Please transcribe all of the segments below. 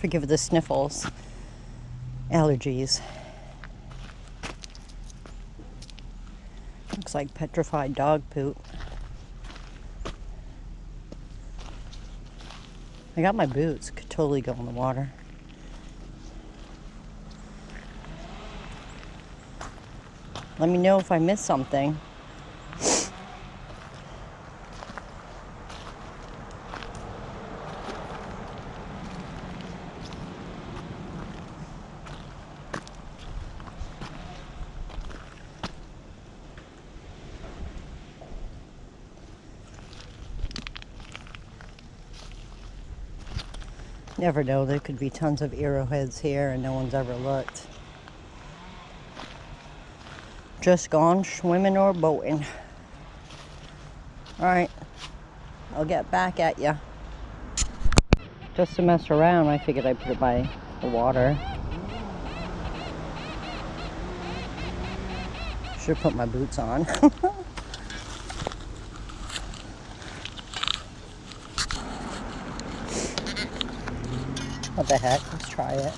Forgive the sniffles. Allergies. Looks like petrified dog poop. I got my boots. Could totally go in the water. Let me know if I missed something. Never know, there could be tons of arrowheads here and no one's ever looked. Just gone swimming or boating. Alright, I'll get back at ya. Just to mess around, I figured I'd put it by the water. Should put my boots on. What the heck? Let's try it.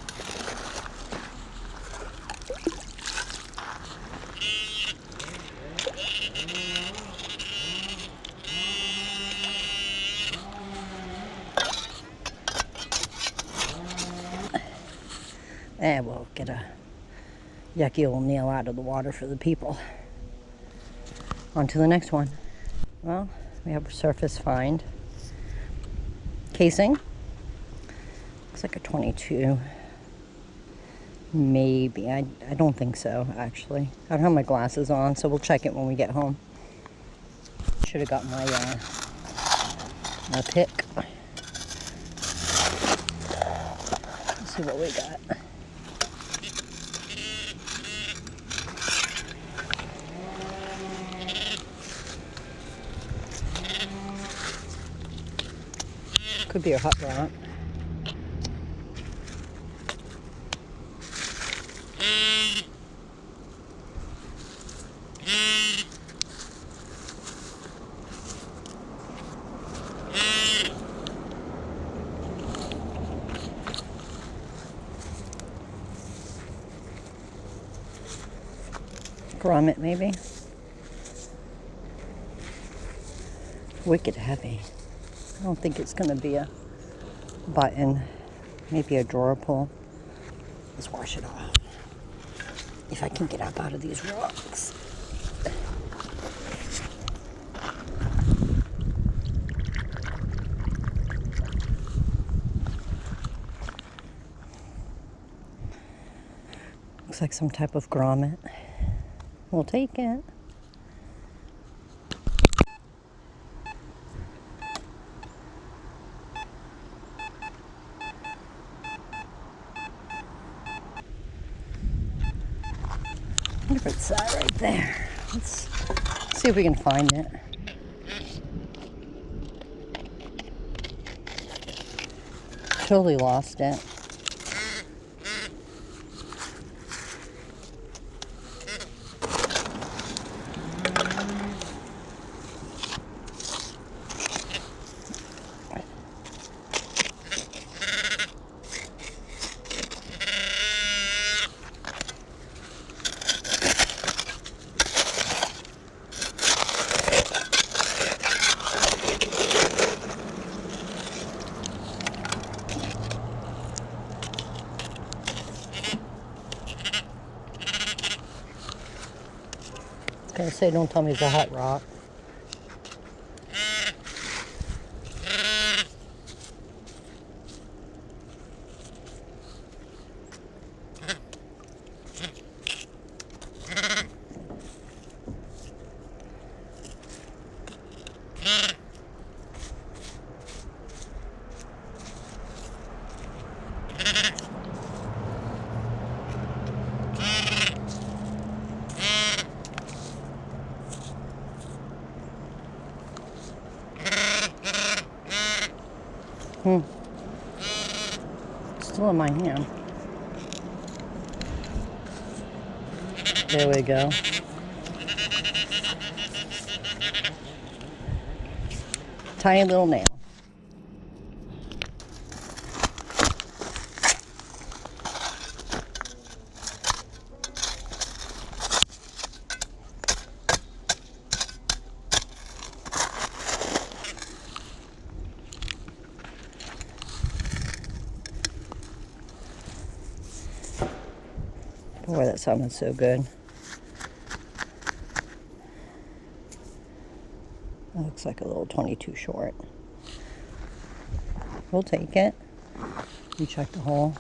And we'll get a yucky old nail out of the water for the people. On to the next one. Well, we have a surface find. Casing. Looks like a 22. Maybe. I don't think so, actually. I don't have my glasses on, so we'll check it when we get home. Should have got my pick. Let's see what we got. Could be a hot rock. Grommet, maybe. Wicked heavy. I don't think it's going to be a button. Maybe a drawer pull. Let's wash it off. If I can get up out of these rocks. Looks like some type of grommet. We'll take it. I wonder if it's that right there. Let's see if we can find it. Totally lost it. I was gonna say, don't tell me it's a hot rock. Still in my hand. There we go. Tiny little nail. Boy, that sounded so good. That looks like a little 22 short. We'll take it. You check the hole.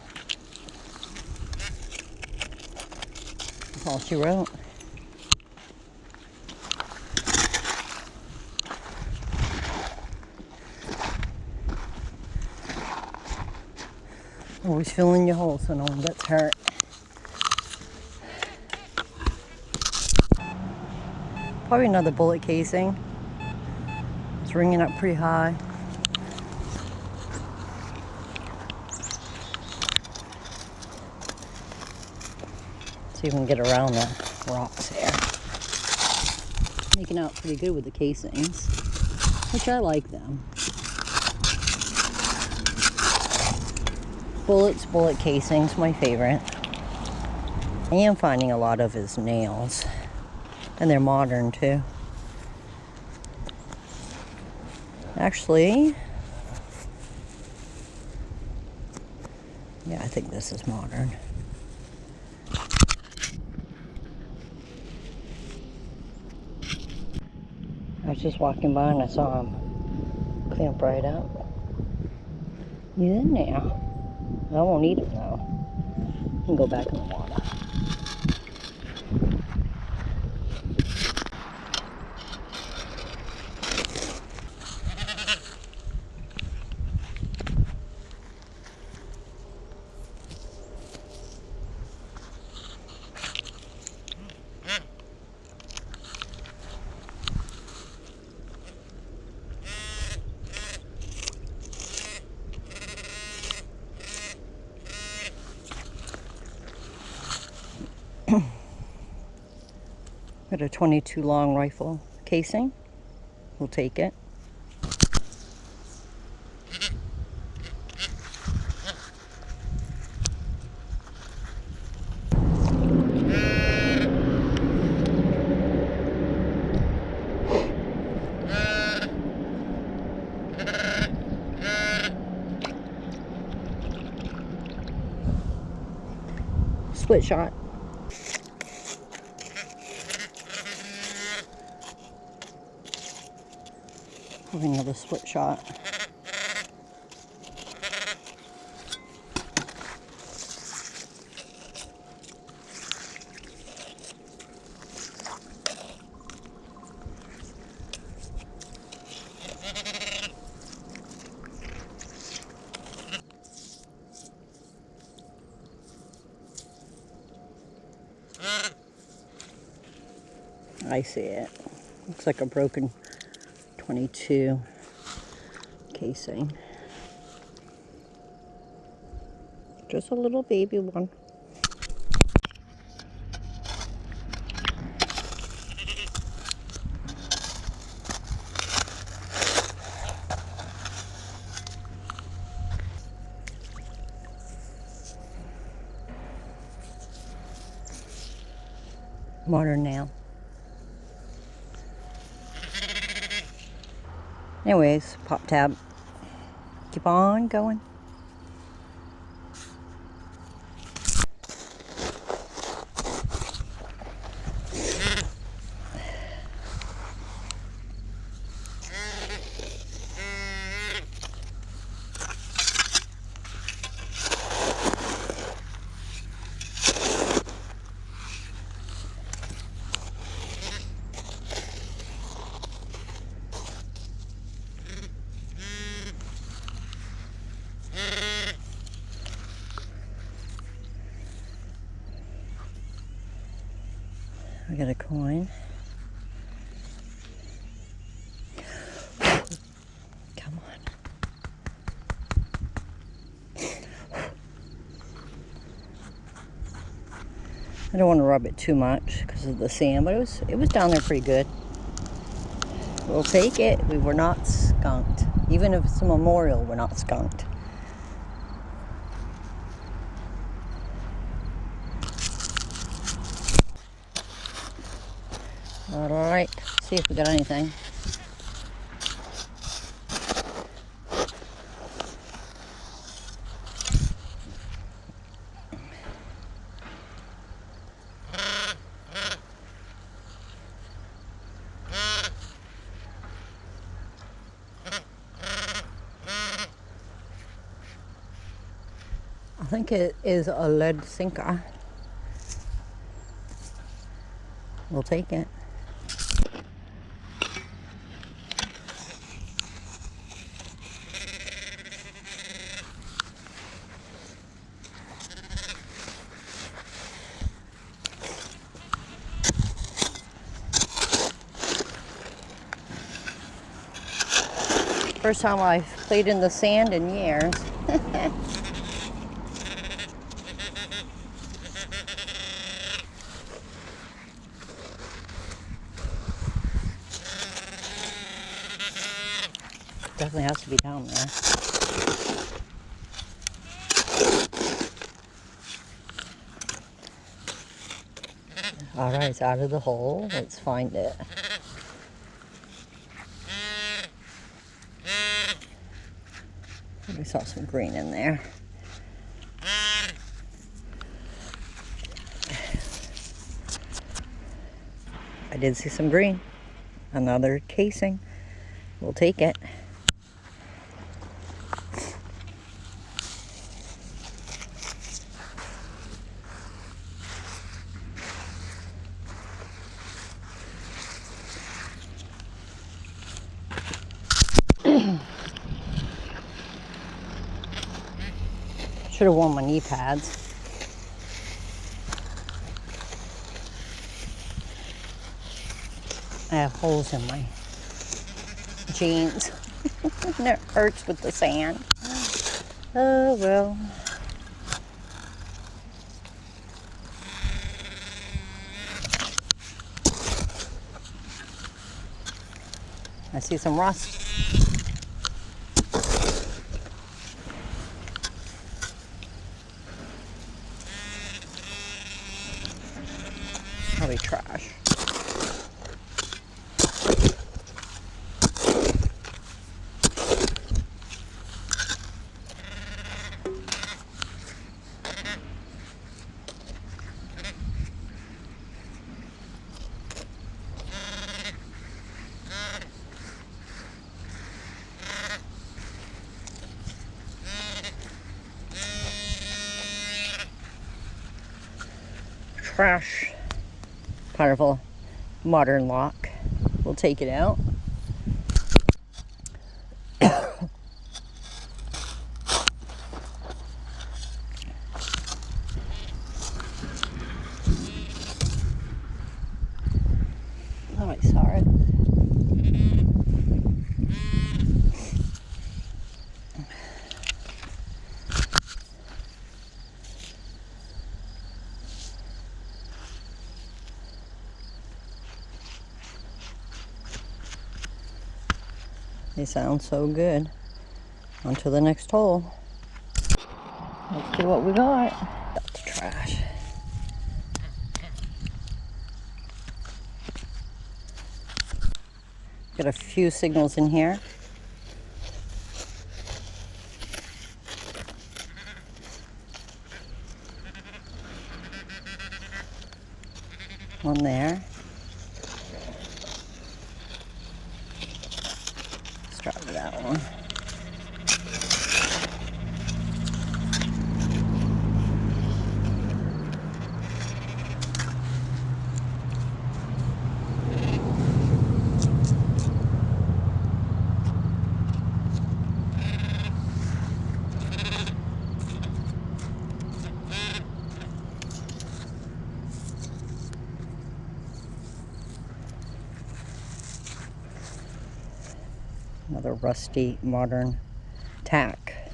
That's all she wrote. Always filling your hole so no one gets hurt. Probably another bullet casing. It's ringing up pretty high. See if we can get around the rocks here. Making out pretty good with the casings, which I like them. Bullet casings, my favorite. I am finding a lot of his nails, and they're modern too. Actually, yeah, I think this is modern. I was just walking by and I saw him clamp right up. He's in there. I won't eat him though. He can go back in the water. Got a 22 long rifle casing. We'll take it. Split shot. Another split shot. I see it. Looks like a broken 22 casing. Just a little baby one. Modern nail. Anyways, pop tab. Keep on going. We got a coin. Come on. I don't want to rub it too much because of the sand, but it was down there pretty good. We'll take it. We were not skunked. Even if it's a memorial, we're not skunked. All right, see if we got anything. think it is a lead sinker. We'll take it. First time I've played in the sand in years. Definitely has to be down there. All right, it's out of the hole. Let's find it. We saw some green in there. I did see some green. Another casing. We'll take it. Should have worn my knee pads. I have holes in my jeans. And it hurts with the sand. Oh well. I see some rust. Probably trash. Trash. Part of a modern lock. We'll take it out. Oh, I saw it. They sound so good. On to the next hole. Let's see what we got. That's the trash. Got a few signals in here. One there. Let's try that one. Another rusty modern tack.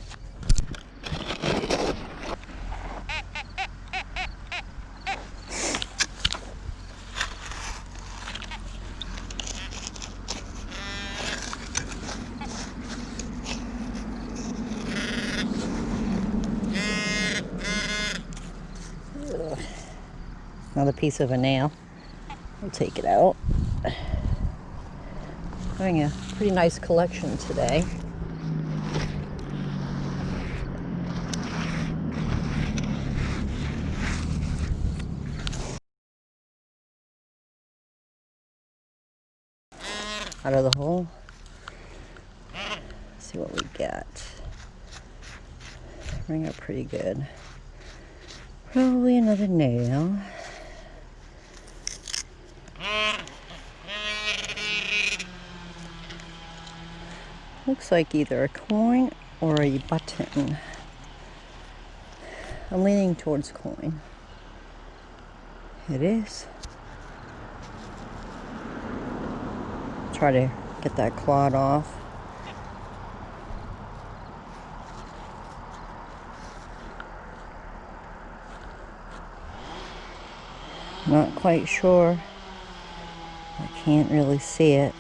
Ugh. Another piece of a nail. We'll take it out. Having a pretty nice collection today. Out of the hole. Let's see what we get. Ring up pretty good. Probably another nail. Looks like either a coin or a button. I'm leaning towards coin. It is. Try to get that clod off. Not quite sure. I can't really see it.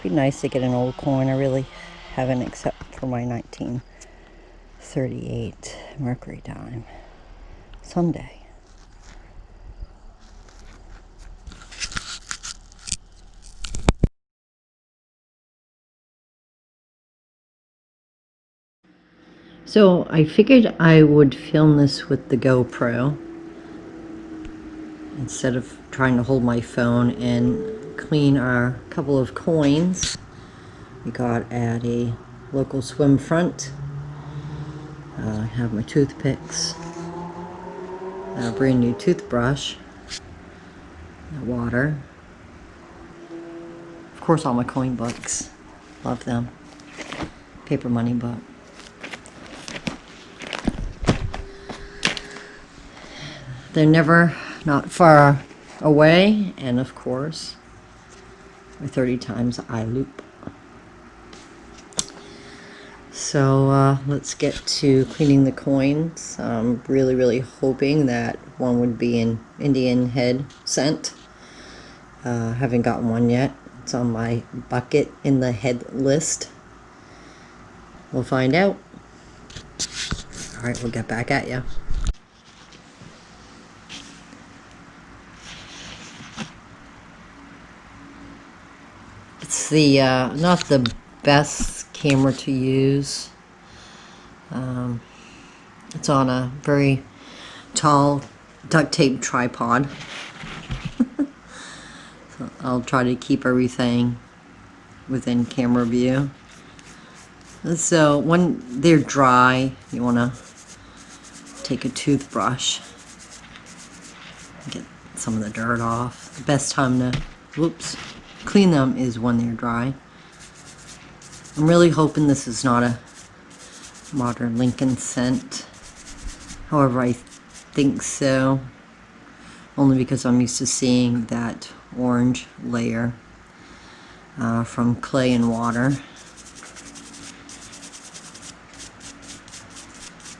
Be nice to get an old coin. I really haven't, except for my 1938 Mercury dime. Someday. So I figured I would film this with the GoPro instead of trying to hold my phone and clean our couple of coins we got at a local swim front. I have my toothpicks, a brand new toothbrush, water, of course all my coin books, love them, paper money book. They're never not far away, and of course my 30 times eye loop. So let's get to cleaning the coins. I'm really hoping that one would be an Indian head scent. Haven't gotten one yet. It's on my bucket in the head list. We'll find out. Alright, we'll get back at ya. It's the not the best camera to use. It's on a very tall duct tape tripod. So I'll try to keep everything within camera view. So when they're dry, you want to take a toothbrush and get some of the dirt off. The best time to clean them is when they're dry. I'm really hoping this is not a modern Lincoln scent. However, I think so, only because I'm used to seeing that orange layer from clay and water.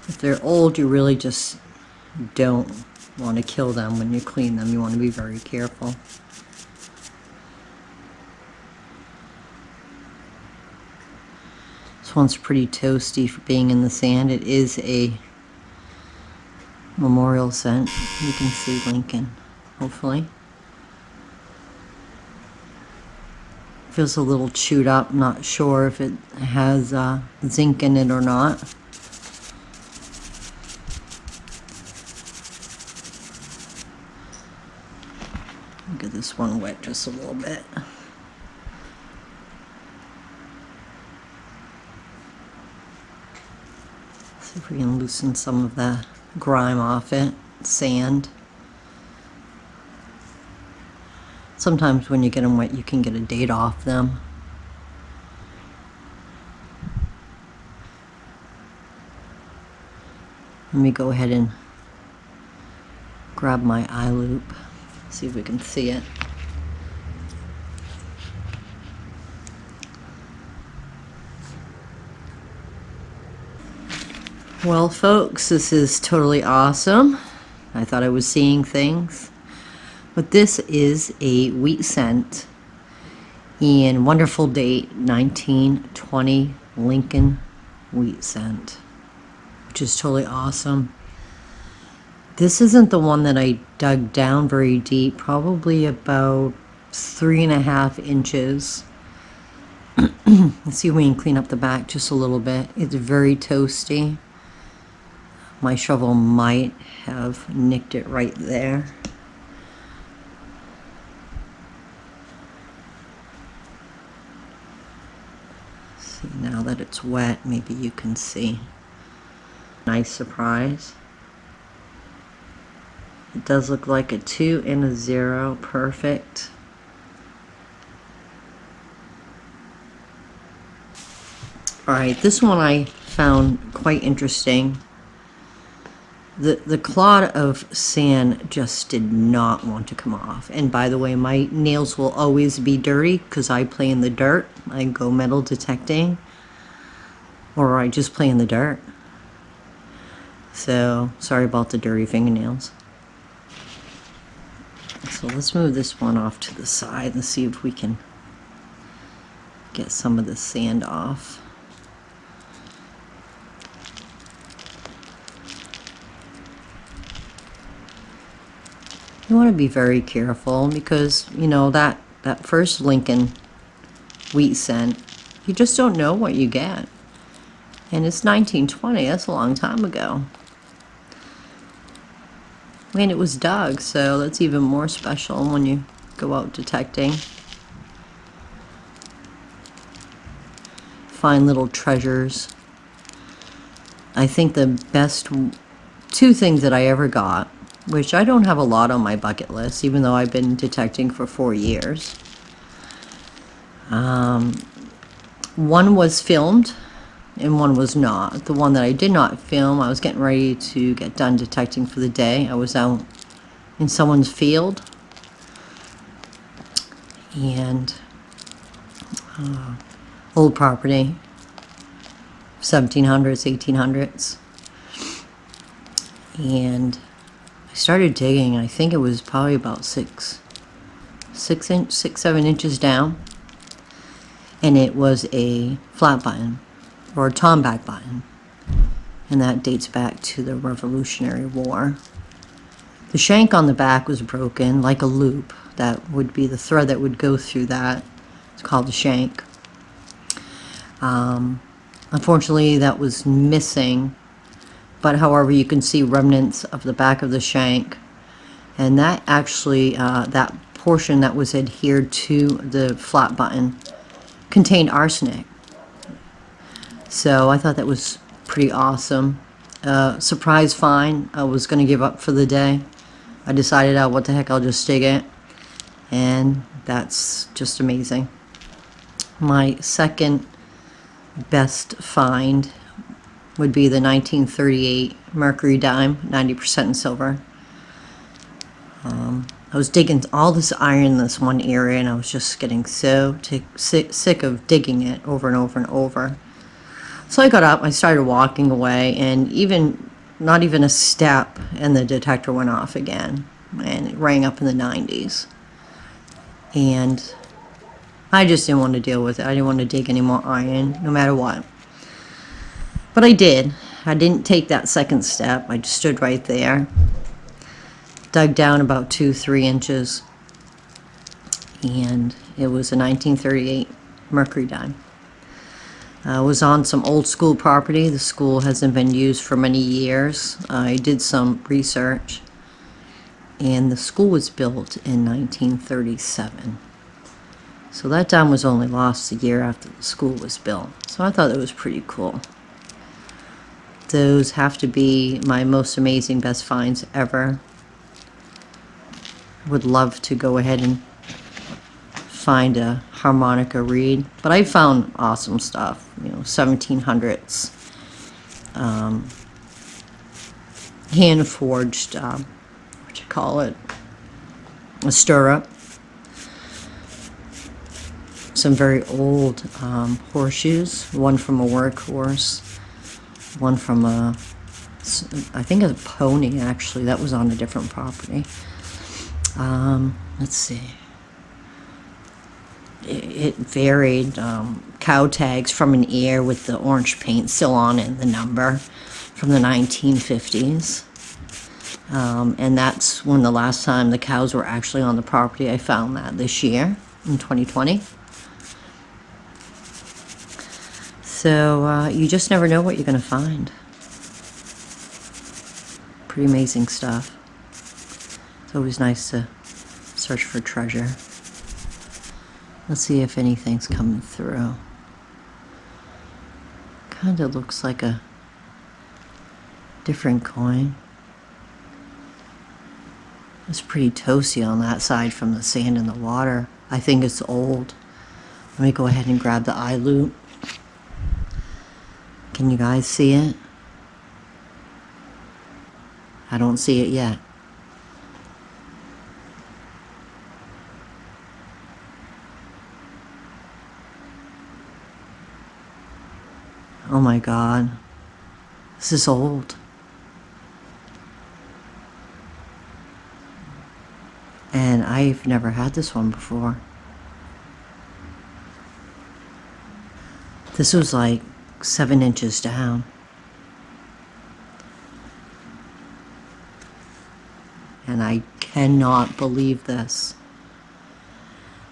If they're old, you really just don't want to kill them when you clean them. You want to be very careful. This one's pretty toasty for being in the sand. It is a memorial scent. You can see Lincoln, hopefully. Feels a little chewed up. Not sure if it has zinc in it or not. Get this one wet just a little bit. See if we can loosen some of the grime off it, sand. Sometimes when you get them wet, you can get a date off them. Let me go ahead and grab my eye loop, see if we can see it. Well, folks, this is totally awesome. I thought I was seeing things. But this is a wheat scent and wonderful date, 1920 Lincoln wheat scent, which is totally awesome. This isn't the one that I dug down very deep, probably about 3.5 inches. Let's see if we can clean up the back just a little bit. It's very toasty. My shovel might have nicked it right there. See, now that it's wet, maybe you can see. nice surprise. It does look like a 2 and a 0. Perfect. Alright, this one I found quite interesting. The clod of sand just did not want to come off. And by the way, my nails will always be dirty because I play in the dirt. I go metal detecting. Or I just play in the dirt. So, sorry about the dirty fingernails. So let's move this one off to the side and see if we can get some of the sand off. You want to be very careful because, you know, that first Lincoln wheat cent, you just don't know what you get. And it's 1920, that's a long time ago. And it was dug, so that's even more special when you go out detecting. Find little treasures. I think the best two things that I ever got, which I don't have a lot on my bucket list, even though I've been detecting for 4 years. One was filmed and one was not. The one that I did not film, I was getting ready to get done detecting for the day. I was out in someone's field and old property, 1700s, 1800s. And I started digging. I think it was probably about 7 inches down. And it was a flat button, or a tomback button. And that dates back to the Revolutionary War. The shank on the back was broken, like a loop. That would be the thread that would go through that. It's called the shank. Unfortunately, that was missing. But however, you can see remnants of the back of the shank. And that actually, that portion that was adhered to the flat button contained arsenic. So I thought that was pretty awesome. Surprise find. I was going to give up for the day. I decided, oh, what the heck, I'll just dig it. And that's just amazing. My second best find would be the 1938 mercury dime, 90% in silver. I was digging all this iron in this one area, and I was just getting so sick of digging it over and over and over. So I got up, I started walking away, and not even a step, and the detector went off again, and it rang up in the 90s. And I just didn't want to deal with it. I didn't want to dig any more iron, no matter what. But I did. I didn't take that second step. I just stood right there. Dug down about 2-3 inches. And it was a 1938 mercury dime. I was on some old school property. The school hasn't been used for many years. I did some research. And the school was built in 1937. So that dime was only lost a year after the school was built. So I thought that was pretty cool. Those have to be my most amazing best finds ever. Would love to go ahead and find a harmonica reed, but I found awesome stuff, you know, 1700s, hand forged, what you call it, a stirrup, some very old horseshoes, one from a workhorse, one from I think a pony, actually, that was on a different property. Let's see. It varied. Cow tags from an ear with the orange paint still on it, the number, from the 1950s. And that's when the last time the cows were actually on the property. I found that this year, in 2020. So you just never know what you're going to find. Pretty amazing stuff. It's always nice to search for treasure. Let's see if anything's coming through. Kind of looks like a Different coin. It's pretty toasty on that side from the sand and the water. I think it's old. Let me go ahead and grab the eye loop. Can you guys see it? I don't see it yet. Oh my God. This is old. And I've never had this one before. This was like 7 inches down. And I cannot believe this.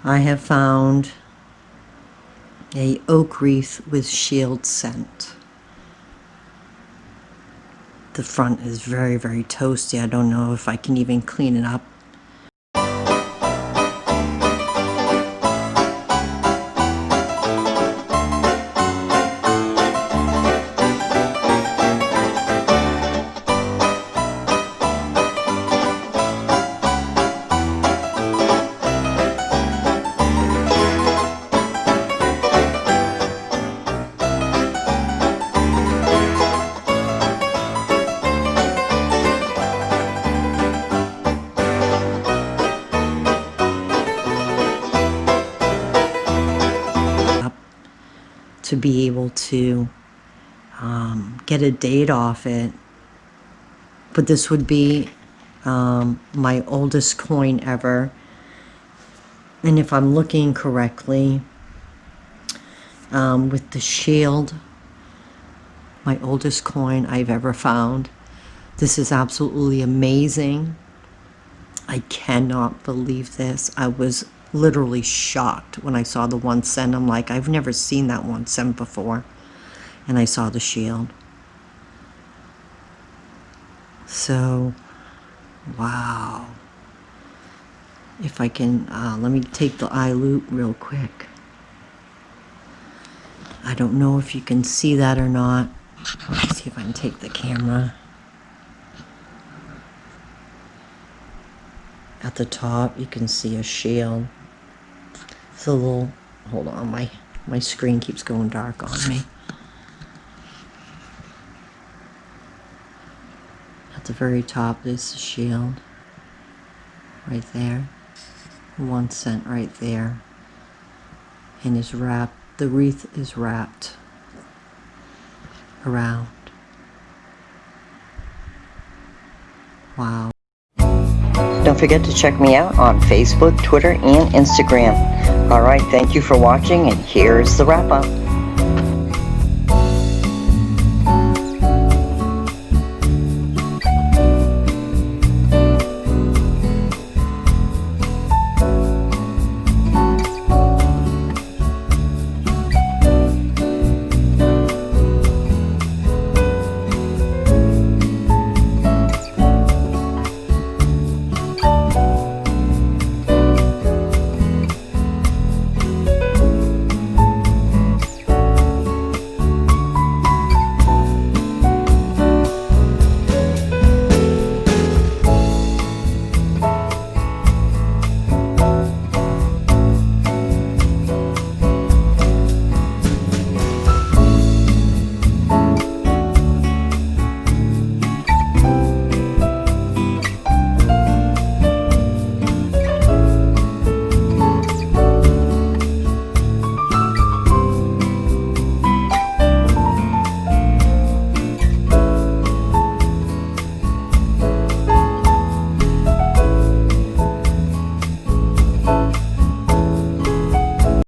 I have found a oak wreath with shield scent. The front is very, very toasty. I don't know if I can even clean it up. To be able to get a date off it. But this would be my oldest coin ever. And if I'm looking correctly, with the shield, my oldest coin I've ever found. This is absolutely amazing. I cannot believe this. I was literally shocked when I saw the 1 cent. I'm like, I've never seen that 1 cent before. And I saw the shield. So, wow. If I can, let me take the eye loop real quick. I don't know if you can see that or not. Let's see if I can take the camera. At the top, you can see a shield. It's a little, hold on, my screen keeps going dark on me. At the very top is the shield. Right there. 1 cent right there. And is wrapped, the wreath is wrapped around. Wow. Don't forget to check me out on Facebook, Twitter, and Instagram. All right, thank you for watching, and here's the wrap-up.